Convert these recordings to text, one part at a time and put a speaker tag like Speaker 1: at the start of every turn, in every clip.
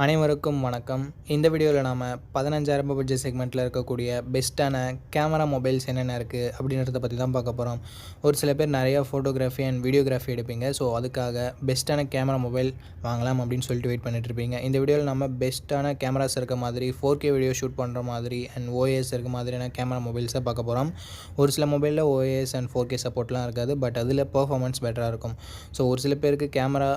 Speaker 1: அனைவருக்கும் வணக்கம். இந்த வீடியோவில் நாம் 15,000 பட்ஜெட் செக்மெண்ட்டில் இருக்கக்கூடிய பெஸ்ட்டான கேமரா மொபைல்ஸ் என்னென்ன இருக்குது அப்படின்றத பற்றி தான் பார்க்க போகிறோம். ஒரு சில பேர் நிறையா ஃபோட்டோகிராஃபி அண்ட் வீடியோகிராஃபி எடுப்பீங்க. ஸோ அதுக்காக பெஸ்ட்டான கேமரா மொபைல் வாங்கலாம் அப்படின்னு சொல்லிட்டு வெயிட் பண்ணிட்டுருப்பீங்க. இந்த வீடியோவில் நம்ம பெஸ்ட்டான கேமராஸ் இருக்க மாதிரி 4K வீடியோ ஷூட் பண்ணுற மாதிரி அண்ட் OAS இருக்க மாதிரியான கேமரா மொபைல்ஸை பார்க்க போகிறோம். ஒரு சில மொபைலில் OAS அண்ட் 4K சப்போர்ட்லாம் இருக்காது, பட் அதில் பர்ஃபார்மன்ஸ் பெட்டராக இருக்கும். ஸோ ஒரு சில பேருக்கு கேமரா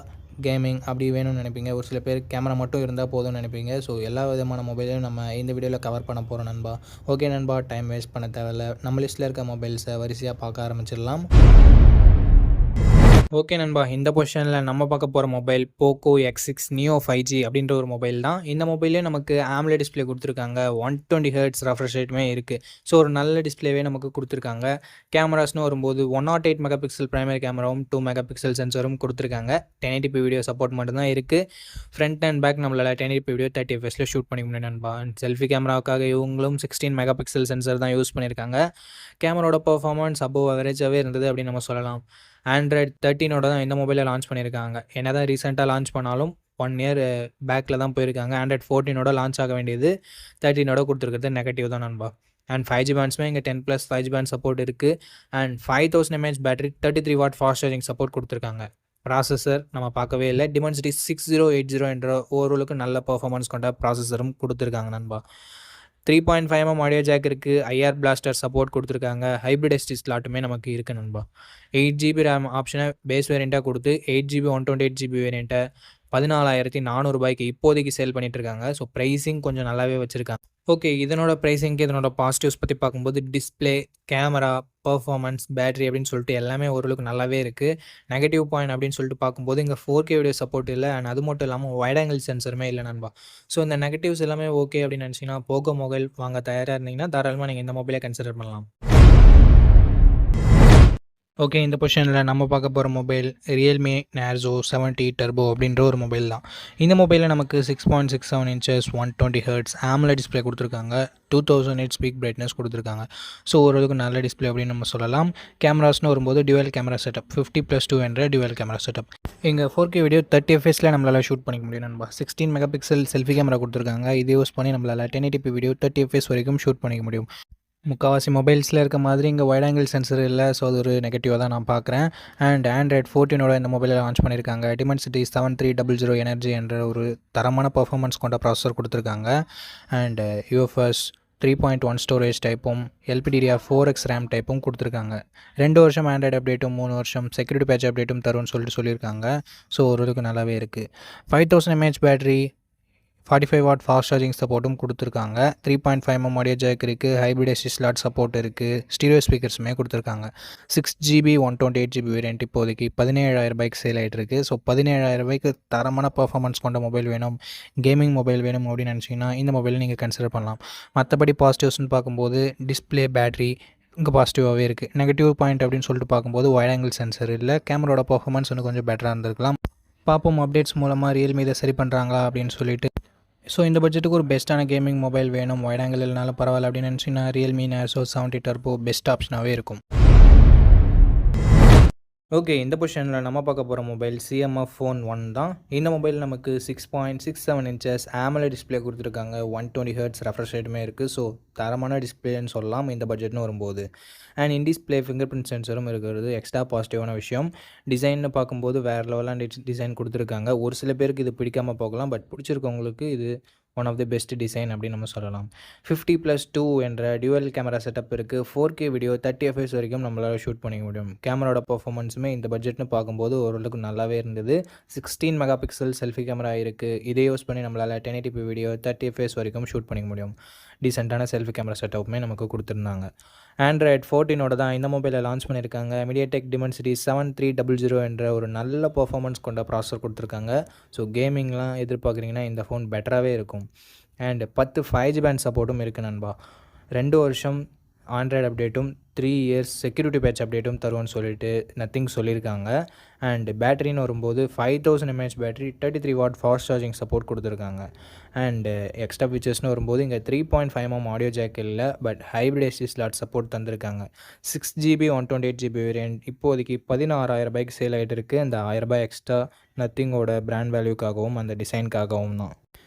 Speaker 1: கேமிங் அப்படி வேணும்னு நினைப்பீங்க, ஒரு சில பேர் கேமரா மட்டும் இருந்தால் போதும்னு நினைப்பீங்க. ஸோ எல்லா விதமான மொபைலையும் நம்ம இந்த வீடியோவில் கவர் பண்ண போகிறோம் நண்பா. ஓகே நண்பா, டைம் வேஸ்ட் பண்ண தேவையில்ல. நம்ம லிஸ்ட்டில் இருக்க மொபைல்ஸை வரிசையாக பார்க்க ஆரம்பிச்சிடலாம். ஓகே நண்பா, இந்த பொசிஷனில் நம்ம பார்க்க போகிற mobile Poco X6 Neo 5G அப்படின்ற ஒரு மொபைல் தான். இந்த மொபைலே நமக்கு AMOLED டிஸ்பிளே கொடுத்துருக்காங்க. 120 Hz ரெஃப்ரெஷ் ரேட்டுமே இருக்குது. ஸோ ஒரு நல்ல டிஸ்பிளேவே நமக்கு கொடுத்துருக்காங்க. கேமராஸ்னு வரும்போது 108 மெகா பிக்சல் பிரைமரி கேமராவும் 2 மெகா பிக்சல் சென்சரும் கொடுத்துருக்காங்க. 1080p வீடியோ சப்போர்ட் மட்டும்தான் இருக்குது. ஃப்ரண்ட் அண்ட் பேக் நம்மளால் 1080p வீடியோ 30 fps ஷூட் பண்ணிக்க முடியும் நண்பா. செல்ஃபி கேமராவுக்காக இவங்களும் 16 மெகா பிக்சல் சென்சர் தான் யூஸ் பண்ணியிருக்காங்க. கேமராவோட பர்ஃபார்மன்ஸ் அபோவ் அவரேஜாகவே இருந்தது அப்படின்னு நம்ம சொல்லலாம். Android 13 தான் இந்த மொபைலை லான்ச் பண்ணியிருக்காங்க. என்ன தான் ரீசெண்டாக லான்ச் பண்ணாலும் 1 இயர் பேக்கில் தான் போயிருக்காங்க. Android 14 லான்ச் ஆக வேண்டியது 13 கொடுத்துருக்கிறது நெகட்டிவ் தான் நண்பா. அண்ட் 5G பேண்ட்ஸுமே இங்கே 10+ 5G பேண்ட் சப்போர்ட் இருக்குது. And 5000 mAh battery 33 watt fast charging support கொடுத்துருக்காங்க. ப்ராசஸர் நம்ம பார்க்கவே இல்லை. Dimensity 6080 என்ற ஓரளவுக்கு நல்ல பர்ஃபார்மன்ஸ் கொண்ட ப்ராசஸரும் கொடுத்துருக்காங்க நண்பா. 3.5mm ஆடியோ ஜாக் இருக்குது. IR பிளாஸ்டர் சப்போர்ட் கொடுத்துருக்காங்க. ஹைப்ரிட் SD ஸ்லாட்டுமே நமக்கு இருக்குது நண்பா. 8GB ரேம் ஆப்ஷனை பேஸ் வேரியண்ட்டாக கொடுத்து 8GB 128GB வேரியண்ட்டை 14,400 இப்போதைக்கு சேல் பண்ணிகிட்ருக்காங்க. ஸோ ப்ரைஸிங் கொஞ்சம் நல்லாவே வச்சுருக்காங்க. ஓகே, இதனோட ப்ரைஸிங்க்கு இதனோட பாசிட்டிவ்ஸ் பற்றி பார்க்கும்போது டிஸ்பிளே, கேமரா, பர்ஃபார்மன்ஸ், பேட்டரி அப்படின்னு சொல்லிட்டு எல்லாமே ஓரளவுக்கு நல்லாவே இருக்குது. நெகட்டிவ் பாயிண்ட் அப்படின்னு சொல்லிட்டு பார்க்கும்போது இங்கே 4K வீடியோ சப்போர்ட் இல்லை. அண்ட் அது மட்டும் இல்லாமல் வைட் ஆங்கிள் சென்சருமே இல்லை நண்பா. ஸோ இந்த நெகட்டிவ்ஸ் எல்லாமே ஓகே அப்படின்னு நினச்சிங்கன்னா போக்கோ மொபைல் வாங்க தயாராக இருந்தீங்கன்னா தாராளமாக நீங்கள் இந்த மொபைலை கன்சிடர் பண்ணலாம். ஓகே, இந்த பொசிஷனில் நம்ம பார்க்க போகிற மொபைல் Realme Narzo 70 Turbo அப்படின்ற ஒரு மொபைல் தான். இந்த மொபைலில் நமக்கு 6.67 inches 120 Hz AMOLED டிஸ்பிளே கொடுத்துருக்காங்க. 2000 nits பீக் பிரைட்னஸ் கொடுத்துருக்காங்க. ஸோ ஓரளவுக்கு நல்ல டிஸ்பிளே அப்படின்னு நம்ம சொல்லலாம். கேமராஸ்னு வரும்போது டியூவல் கேமரா செட்டப் 50+2 என்ற டியூவல் கேமரா செட்டப். இங்கே 4K வீடியோ 30 fps நம்மளால் ஷூட் பண்ணிக்க முடியும் நண்பா. 16 மெகா பிக்சல் செல்ஃபி கேமரா கொடுத்துருக்காங்க. இதை யூஸ் பண்ணி நம்மளால் 1080p வீடியோ 30 fps வரைக்கும் ஷூட் பண்ணிக்க முடியும். முக்கால்வாசி மொபைல்ஸில் இருக்க மாதிரி இங்கே வைட் ஆங்கிள் சென்சர் இல்லை. ஸோ அது ஒரு நெகட்டிவாக தான் நான் பார்க்குறேன். அண்ட் Android 14 இந்த மொபைலை லான்ச் பண்ணியிருக்காங்க. Dimensity 7300 எனர்ஜி என்ற ஒரு தரமான பர்ஃபார்மன்ஸ் கொண்ட ப்ராசஸர் கொடுத்துருக்காங்க. அண்ட் UFS 3.1 ஸ்டோரேஜ் டைப்பும் LPDDR4X ரேம் டைப்பும் கொடுத்துருக்காங்க. 2 வருஷம் Android அப்டேட்டும் 3 வருஷம் செக்யூரிட்டி பேட்ச் அப்டேட்டும் தரும்னு சொல்லியிருக்காங்க. ஸோ ஓரளவுக்கு நல்லாவே இருக்குது. 5000 mAh battery 45 watt fast charging சப்போர்ட்டும் கொடுத்துருக்காங்க. 3.5mm ஆடியோ ஜாக் இருக்குது. ஹைப்ரிட் SD ஸ்லாட் சப்போர்ட் இருக்குது. ஸ்டீரியோ ஸ்பீக்கர்ஸுமே கொடுத்துருக்காங்க. 6GB 128GB வேரியண்ட் இப்போதைக்கு 17,000 சேல் ஆகிட்டு இருக்குது. ஸோ 17,000 தரமான பர்ஃபார்மன்ஸ் கொண்ட மொபைல் வேணும், கேமிங் மொபைல் வேணும் அப்படின்னு நினச்சிங்கன்னா இந்த மொபைலை நீங்கள் கன்சிடர் பண்ணலாம். மற்றபடி பாசிட்டிவ்ஸ்னு பார்க்கும்போது டிஸ்பிளே, பேட்டரி இங்கே பாசிட்டிவாகவே இருக்குது. நெகட்டிவ் பாயிண்ட் அப்படின்னு சொல்லிட்டு பார்க்கும்போது வைட் ஆங்கிள் சென்சர் இல்லை. கேமராவோட பர்ஃபார்மன்ஸ் இன்னும் கொஞ்சம் பெட்டராக இருந்திருக்கலாம். பார்ப்போம் அப்டேட்ஸ் மூலமாக Realme இதை சரி பண்ணுறாங்களா அப்படின்னு சொல்லிட்டு. ஸோ இந்த பட்ஜெட்டுக்கு ஒரு பெஸ்ட்டான கேமிங் மொபைல் வேணும், வைட் ஆங்கிள் இல்லைனாலும் பரவாயில்ல அப்படின்னு நினச்சிங்கன்னா Realme Narzo 70 Turbo பெஸ்ட் ஆப்ஷனாகவே இருக்கும். ஓகே, இந்த பொசிஷனில் நம்ம பார்க்க போகிற மொபைல் CMF Phone 1 தான். இந்த மொபைல் நமக்கு 6.67 inches AMOLED டிஸ்பிளே கொடுத்துருக்காங்க. 120 Hz ரெஃப்ரெஷ் ரேட்டுமே இருக்குது. ஸோ தரமான டிஸ்பிளேன்னு சொல்லலாம் இந்த பட்ஜெட்னு வரும்போது. And in display fingerprint சென்சரும் இருக்கிறது எக்ஸ்ட்ரா பாசிட்டிவான விஷயம். டிசைன்னு பார்க்கும்போது வேறு லெவலான டிசைன் கொடுத்துருக்காங்க. ஒரு சில பேருக்கு இது பிடிக்காமல் போகலாம், பட் பிடிச்சிருக்கவங்களுக்கு இது one of the best design அப்படின்னு நம்ம சொல்லலாம். 50+2 என்ற டியூவல் கேமரா செட்டப் இருக்குது. 4K வீடியோ 30 fps வரைக்கும் நம்மளால் ஷூட் பண்ணிக்க முடியும். கேமராவோட பர்ஃபார்மன்ஸுமே இந்த பட்ஜெட்னு பார்க்கும்போது ஓரளவுக்கு நல்லாவே இருந்தது. 16 மெகா பிக்சல் செல்ஃபி கேமரா இருக்குது. இதை யூஸ் பண்ணி நம்மளால் 1080p வீடியோ 30 fps வரைக்கும் ஷூட் பண்ணிக்க முடியும். டீசெண்டான செல்ஃபி கேமரா செட்டப்புமே நமக்கு கொடுத்துருந்தாங்க. Android 14 தான் இந்த மொபைலை லான்ச் பண்ணியிருக்காங்க. MediaTek Dimensity 7300 என்ற ஒரு நல்ல பர்ஃபார்மன்ஸ் கொண்ட ப்ராசஸர் கொடுத்துருக்காங்க. ஸோ கேமிங்லாம் எதிர்பார்க்குறீங்கன்னா இந்த ஃபோன் பெட்டராகவே இருக்கும். அண்ட் 10 5G பேண்ட் சப்போர்ட்டும் இருக்குது நண்பா. 2 வருஷம் Android அப்டேட்டும் 3 இயர்ஸ் செக்யூரிட்டி பேட்ச் அப்டேட்டும் தருவோன்னு சொல்லிட்டு நத்திங் சொல்லியிருக்காங்க. அண்ட் பேட்டரின்னு வரும்போது 5000 mAh battery 33 watt fast charging support கொடுத்துருக்காங்க. அண்டு எக்ஸ்ட்ரா ஃபீச்சர்ஸ்னு வரும்போது இங்கே 3.5mm ஆடியோ ஜாக் இல்லை, but hybrid SD slot support தந்திருக்காங்க. 6GB 128GB வேரியண்ட் இப்போதைக்கு 16,000 சேல் ஆகிட்டு இருக்குது. அந்த 1000 எக்ஸ்ட்ரா நத்திங்கோட பிராண்ட் வேல்யூக்காகவும் அந்த டிசைனுக்காகவும் தான்.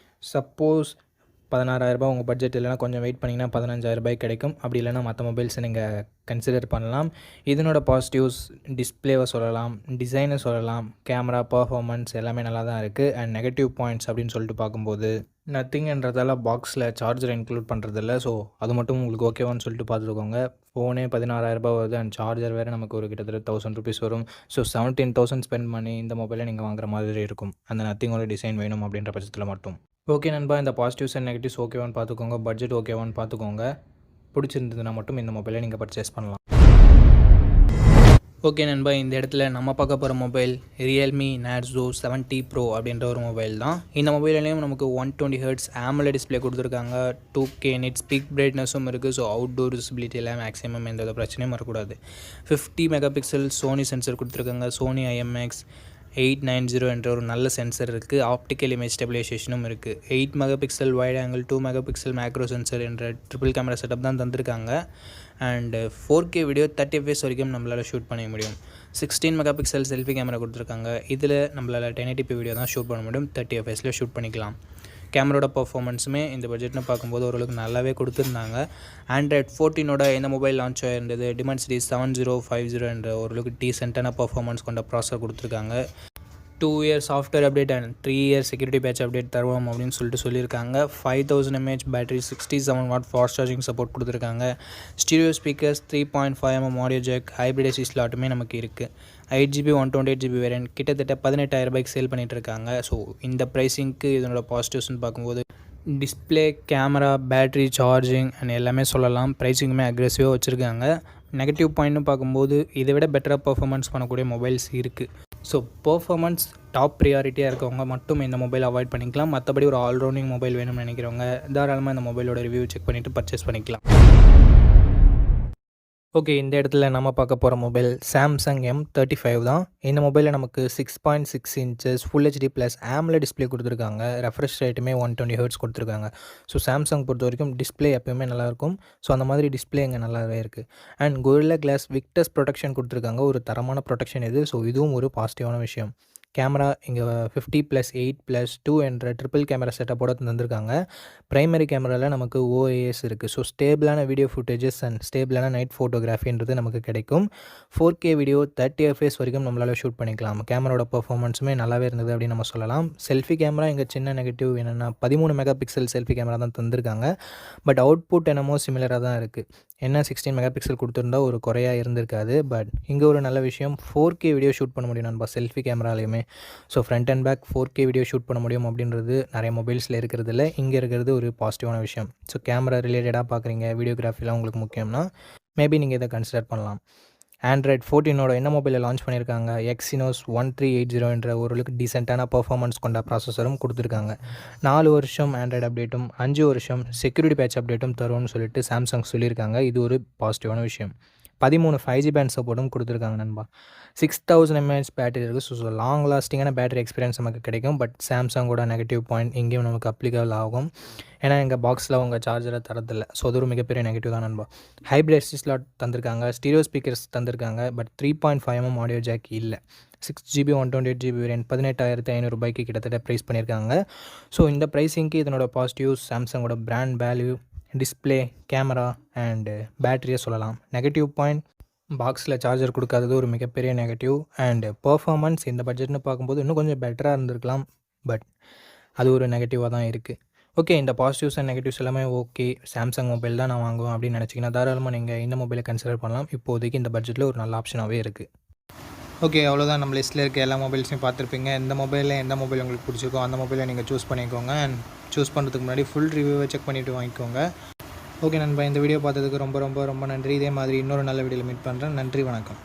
Speaker 1: சப்போஸ் 16,000 உங்கள் பட்ஜெட் இல்லைனா கொஞ்சம் வெயிட் பண்ணிங்கன்னா 15,000 கிடைக்கும். அப்படி இல்லைனா மற்ற மொபைல்ஸை நீங்கள் கன்சிடர் பண்ணலாம். இதனோட பாசிட்டிவ்ஸ் டிஸ்பிளேவை சொல்லலாம், டிசைனை சொல்லலாம், கேமரா பர்ஃபார்மன்ஸ் எல்லாமே நல்லா தான் இருக்குது. அண்ட் நெகட்டிவ் பாயிண்ட்ஸ் அப்படின்னு சொல்லிட்டு பார்க்கும்போது நத்திங்ன்றதால பாக்ஸில் சார்ஜர் இன்க்ளூட் பண்ணுறதில்ல. ஸோ அது மட்டும் உங்களுக்கு ஓகேவான்னு சொல்லிட்டு பார்த்துக்கோங்க. ஃபோனே 16,000 வருது அண்ட் சார்ஜர் வேறு நமக்கு ஒரு கிட்டத்தட்ட ₹1,000 வரும். ஸோ 17,000 ஸ்பெண்ட் பண்ணி இந்த மொபைலை நீங்கள் வாங்குற மாதிரி இருக்கும். அந்த நத்திங்கோட டிசைன் வேணும் அப்படின்ற பட்சத்தில் மட்டும். ஓகே நண்பா, இந்த பாசிட்டிவ்ஸ் அண்ட் நெகட்டிவ்ஸ் ஓகேவான்னு பார்த்துக்கோங்க. பட்ஜெட் ஓகேவான்னு பார்த்துக்கோங்க. பிடிச்சிருந்ததுன்னா மட்டும் இந்த மொபைலை நீங்கள் பர்ச்சேஸ் பண்ணலாம். ஓகே நண்பா, இந்த இடத்துல நம்ம பார்க்க போகிற மொபைல் ரியல்மி நார்சோ 70 ப்ரோ அப்படின்ற ஒரு மொபைல் தான். இந்த மொபைல்லையும் நமக்கு 120 ஹெர்ட்ஸ் AMOLED டிஸ்பிளே கொடுத்துருக்காங்க. 2K நெட் ஸ்பீக் பிரைட்னஸும் இருக்குது. ஸோ அவுட்டோர் விசிபிலிட்டி எல்லாம் மேக்ஸிமம் எந்த பிரச்சனையும் வரக்கூடாது. 50 மெகா பிக்சல் சோனி சென்சர் கொடுத்துருக்காங்க. சோனி IMX890 என்ற ஒரு நல்ல சென்சர் இருக்குது. ஆப்டிக்கல் இமேஜ் ஸ்டெபிலைசேஷனும் இருக்குது. 8 mega pixel wide angle, 2 mega pixel macro sensor என்ற ட்ரிபிள் கேமரா செட்டப் தான் தந்திருக்காங்க. அண்டு 4K வீடியோ 30 FPS வரைக்கும் நம்மளால் ஷூட் பண்ண முடியும். 16 மெகா பிக்சல் செல்ஃபி கேமரா கொடுத்துருக்காங்க. இதில் நம்மளால் 1080p வீடியோ தான் ஷூட் பண்ண முடியும். 30 FPSல ஷூட் பண்ணிக்கலாம். கேமரோட பர்ஃபார்மன்ஸுமே இந்த பட்ஜெட்னு பார்க்கும்போது ஓரளவுக்கு நல்லாவே கொடுத்துருந்தாங்க. Android 14ஓட இந்த மொபைல் லான்ச் ஆகிருந்தது. Dimensity 7050 என்ற ஓரளவுக்கு டீசென்ட்டான பர்ஃபார்மன்ஸ் கொண்ட ப்ராசஸர் கொடுத்துருக்காங்க. 2 years software update and 3 years security patch update தருவோம் அப்படின்னு சொல்லியிருக்காங்க. 5000 mAh battery, 67 watt fast charging support கொடுத்துருக்காங்க. Stereo speakers, 3.5mm audio jack, hybrid AC ஸ்லாட்டுமே நமக்கு இருக்குது. 8GB 128GB வேரியன்ட் கிட்டத்தட்ட 18,000 சேல் பண்ணிகிட்டு இருக்காங்க. ஸோ இந்த ப்ரைஸிங்க்கு இதனோட பாசிட்டிவ்ஸ்னு பார்க்கும்போது display, camera, battery, charging and எல்லாமே சொல்லலாம். ப்ரைஸிங்குமே அக்ரெசிவாக வச்சுருக்காங்க. நெகட்டிவ் பாயிண்ட்னு பார்க்கும்போது இதை விட பெட்டராக பர்ஃபார்மன்ஸ் பண்ணக்கூடிய மொபைல்ஸ் இருக்குது. ஸோ பர்ஃபார்மன்ஸ் டாப் ப்ரியாரிட்டியாக இருக்கவங்க மட்டும் இந்த மொபைல் அவாய்ட் பண்ணிக்கலாம். மற்றபடி ஒரு ஆல்ரவுண்டிங் மொபைல் வேணும்னு நினைக்கிறவங்க தாராளமாக இந்த மொபைலோட ரிவ்யூ செக் பண்ணிவிட்டு பர்ச்சேஸ் பண்ணிக்கலாம். ஓகே, இந்த இடத்துல நம்ம பார்க்க போகிற மொபைல் சாம்சங் M35 தான். இந்த மொபைலில் நமக்கு 6.6 inches full HD plus AMOLED display கொடுத்துருக்காங்க. ரெஃப்ரெஷ் ரேட்டுமே 120 ஹெர்ட்ஸ் கொடுத்துருக்காங்க. ஸோ சாம்சங் பொறுத்த வரைக்கும் டிஸ்பிளே எப்போயுமே நல்லாயிருக்கும். ஸோ அந்த மாதிரி டிஸ்பிளே இங்கே நல்லாவே இருக்குது. And Gorilla Glass Victus protection கொடுத்துருக்காங்க. ஒரு தரமான ப்ரொடெக்ஷன் இது. ஸோ இதுவும் ஒரு பாசிட்டிவான விஷயம். கேமரா இங்கே 50+8+2 என்ற ட்ரிபிள் கேமரா செட்டப்போட தந்திருக்காங்க. ப்ரைமரி கேமராவில் நமக்கு OIS இருக்குது. ஸோ ஸ்டேபிளான வீடியோ ஃபுட்டேஜஸ் அண்ட் ஸ்டேபிளான நைட் ஃபோட்டோகிராஃபின்றது நமக்கு கிடைக்கும். 4K வீடியோ 30 FPS வரைக்கும் நம்மளால் ஷூட் பண்ணிக்கலாம். கேமராவோட பர்ஃபார்மன்ஸுமே நல்லாவே இருந்தது அப்படின்னு நம்ம சொல்லலாம். செல்ஃபி கேமரா இங்கே சின்ன நெகட்டிவ் என்னென்னா 13 மெகா பிக்சல் செல்ஃபி கேமரா தான் தந்திருக்காங்க. பட் அவுட்புட் என்னமோ சிமிலராக தான் இருக்குது. என்ன 16 மெகா பிக்சல் கொடுத்துருந்தா ஒரு குறையாக இருந்திருக்காது. பட் இங்கே ஒரு நல்ல விஷயம் 4K வீடியோ ஷூட் பண்ண முடியும் நண்பா செல்ஃபி கேமராலையுமே. So front and back 4K video shoot பண்ண முடியும் அப்படின்றது நிறைய மொபைல்ஸில் இருக்கிறதில்ல. இங்கே இருக்கிறது ஒரு பாசிட்டிவான விஷயம். ஸோ கேமரா ரிலேட்டடாக பார்க்குறீங்க, வீடியோகிராஃபிலாம் உங்களுக்கு முக்கியம்னா மேபி நீங்கள் இதை கன்சிடர் பண்ணலாம். Android 14ஓட என்ன மொபைலை லான்ச் பண்ணியிருக்காங்க. Exynos 1380 என்ற ஓரளவுக்கு டீசெண்டான பர்ஃபார்மன்ஸ் கொண்ட ப்ராசஸரும் கொடுத்துருக்காங்க. 4 வருஷம் ஆண்ட்ராய்டு அப்டேட்டும் 5 வருஷம் செக்யூரிட்டி பேட்ச் அப்டேட்டும் தரும்னு சொல்லிட்டு சாம்சங் சொல்லியிருக்காங்க. இது ஒரு பாசிட்டிவான விஷயம். 13 5G பேண்ட் சப்போர்ட்டும் கொடுத்துருக்காங்க நண்பா. 6000 mAh பேட்டரி இருக்குது. ஸோ லாங் லாஸ்டிங்கான பேட்டரி எக்ஸ்பீரியன்ஸ் நமக்கு கிடைக்கும். பட் சாம்சங்கோட நெகட்டிவ் பாயிண்ட் இங்கேயும் நமக்கு அப்ளிகபிள் ஆகும். ஏன்னா எங்கள் பாக்ஸில் அவங்க சார்ஜரை தரதில்லை. ஸோ அது ஒரு மிகப்பெரிய நெகட்டிவ் தான் நண்பா. ஹைப்ரிட் AC ஸ்லாட் தந்திருக்காங்க. ஸ்டீரியோ ஸ்பீக்கர்ஸ் தந்திருக்காங்க. பட் 3.5mm ஆடியோ ஜாக் இல்லை. 6GB 128GB வேரியன்ட் 18,500 கிட்டத்தட்ட ப்ரைஸ் பண்ணியிருக்காங்க. ஸோ இந்த ப்ரைஸிங்க்கு இதனோட பாசிட்டிவ்ஸ் சாம்சங்கோட brand value, display, camera and பேட்டரியை சொல்லலாம். நெகட்டிவ் பாயிண்ட் பாக்ஸில் சார்ஜர் கொடுக்காதது ஒரு மிகப்பெரிய நெகட்டிவ். அண்டு பர்ஃபார்மன்ஸ் இந்த பட்ஜெட்னு பார்க்கும்போது இன்னும் கொஞ்சம் பெட்டராக இருந்திருக்கலாம். பட் அது ஒரு நெகட்டிவாக தான் இருக்குது. ஓகே, இந்த பாசிட்டிவ்ஸ் அண்ட் நெகட்டிவ்ஸ் எல்லாமே ஓகே. சாம்சங் மொபைல் தான் நான் வாங்குவேன் அப்படின்னு நினச்சிங்கன்னா தாராளமாக நீங்கள் இந்த மொபைலை கன்சிடர் பண்ணலாம். இப்போதைக்கு இந்த பட்ஜெட்டில் ஒரு நல்ல ஆப்ஷனாகவே இருக்குது. ஓகே, அவ்வளோதான். நம்ம லிஸ்ட்டில் இருக்க எல்லா மொபைல்ஸையும் பார்த்துருப்பீங்க. எந்த மொபைலில் எந்த மொபைல் உங்களுக்கு பிடிச்சிருக்கோ அந்த மொபைலை நீங்கள் சூஸ் பண்ணிக்கோங்க. அண்ட் சூஸ் பண்ணுறதுக்கு முன்னாடி ஃபுல் ரிவ்யூவை செக் பண்ணிவிட்டு வாங்கிக்கோங்க. ஓகே நண்பா, இந்த வீடியோ பார்த்ததுக்கு ரொம்ப ரொம்ப ரொம்ப நன்றி. இதே மாதிரி இன்னொரு நல்ல வீடியோவில் மீட் பண்ணுறேன். நன்றி, வணக்கம்.